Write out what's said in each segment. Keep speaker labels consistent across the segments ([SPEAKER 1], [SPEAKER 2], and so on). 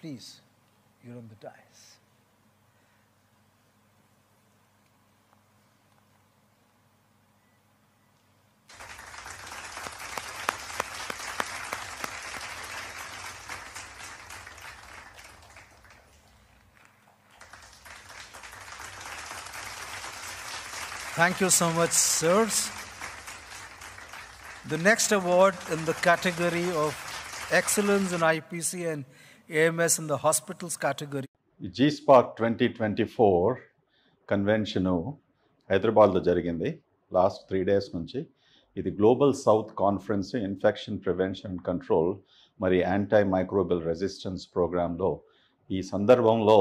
[SPEAKER 1] Please, you're on the dais. Thank you so much, sirs. The next award in the category of Excellence in IPC and AMS in the Hospitals category.
[SPEAKER 2] G-Spark 2024 convention హైదరాబాద్లో జరిగింది last 3 days నుంచి. ఇది global south conference infection prevention and control మరి anti microbial resistance ప్రోగ్రాంలో ఈ సందర్భంలో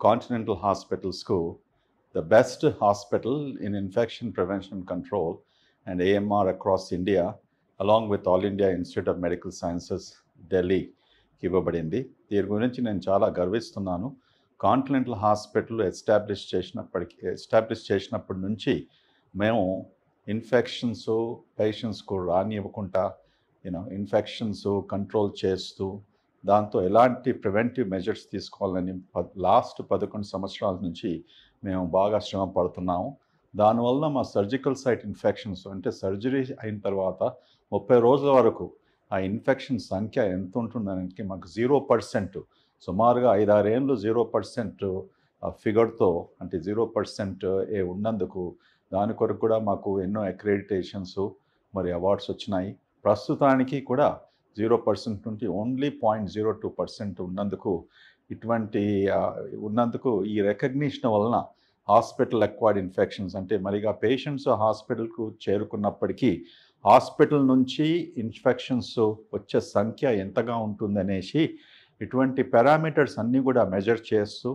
[SPEAKER 2] continental హాస్పిటల్స్కు the best hospital in infection prevention and control and AMR across India along with All India Institute of Medical Sciences ఢిల్లీకి ఇవ్వబడింది. దీని గురించి నేను చాలా గర్విస్తున్నాను. కాంటినెంటల్ హాస్పిటల్ ఎస్టాబ్లిష్ చేసినప్పటి నుంచి మేము ఇన్ఫెక్షన్స్ పేషెంట్స్కు రానివ్వకుండా ఇన్ఫెక్షన్స్ కంట్రోల్ చేస్తూ దాంతో ఎలాంటి ప్రివెంటివ్ మెజర్స్ తీసుకోవాలని లాస్ట్ 11 సంవత్సరాల నుంచి మేము బాగా శ్రమ పడుతున్నాము. దానివల్ల మా సర్జికల్ సైట్ ఇన్ఫెక్షన్స్ అంటే సర్జరీ అయిన తర్వాత 30 రోజుల వరకు ఆ ఇన్ఫెక్షన్ సంఖ్య ఎంత ఉంటుందానికి మాకు 0%, సుమారుగా 5-6 ఏళ్ళు 0% ఫిగర్తో అంటే 0% ఉన్నందుకు దాని కొరకు కూడా మాకు ఎన్నో అక్రెడిటేషన్స్ మరి అవార్డ్స్ వచ్చినాయి. ప్రస్తుతానికి కూడా 0% నుండి ఓన్లీ 0.02% ఉన్నందుకు ఈ రికగ్నిషన్ వలన హాస్పిటల్ అక్వైర్డ్ ఇన్ఫెక్షన్స్ అంటే మరిగా పేషెంట్స్ హాస్పిటల్కు చేరుకున్నప్పటికీ హాస్పిటల్ నుంచి ఇన్ఫెక్షన్స్ వచ్చే సంఖ్య ఎంతగా ఉంటుందనేసి ఇటువంటి పారామీటర్స్ అన్నీ కూడా మెజర్ చేస్తూ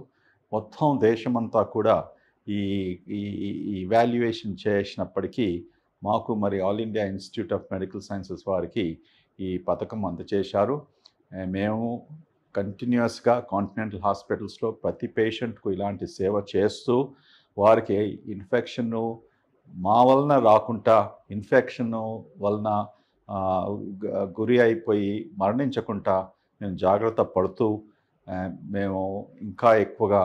[SPEAKER 2] మొత్తం దేశమంతా కూడా ఈ ఇవాల్యుయేషన్ చేసినప్పటికీ మాకు మరి all India Institute of Medical sciences వారికి ఈ పథకం అందజేశారు. మేము కంటిన్యూస్గా కాంటినెంటల్ హాస్పిటల్స్లో ప్రతి పేషెంట్కు ఇలాంటి సేవ చేస్తూ వారికి ఇన్ఫెక్షన్ మా వలన రాకుండా ఇన్ఫెక్షన్ వలన గురి అయిపోయి మరణించకుండా మేము జాగ్రత్త పడుతూ మేము ఇంకా ఎక్కువగా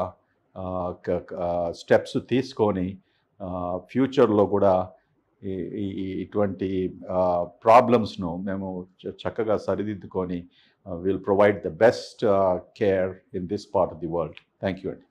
[SPEAKER 2] స్టెప్స్ తీసుకొని ఫ్యూచర్లో కూడా ఇటువంటి ప్రాబ్లమ్స్ను మేము చక్కగా సరిదిద్దుకొని will provide the best care in this part of the world. Thank you అండి.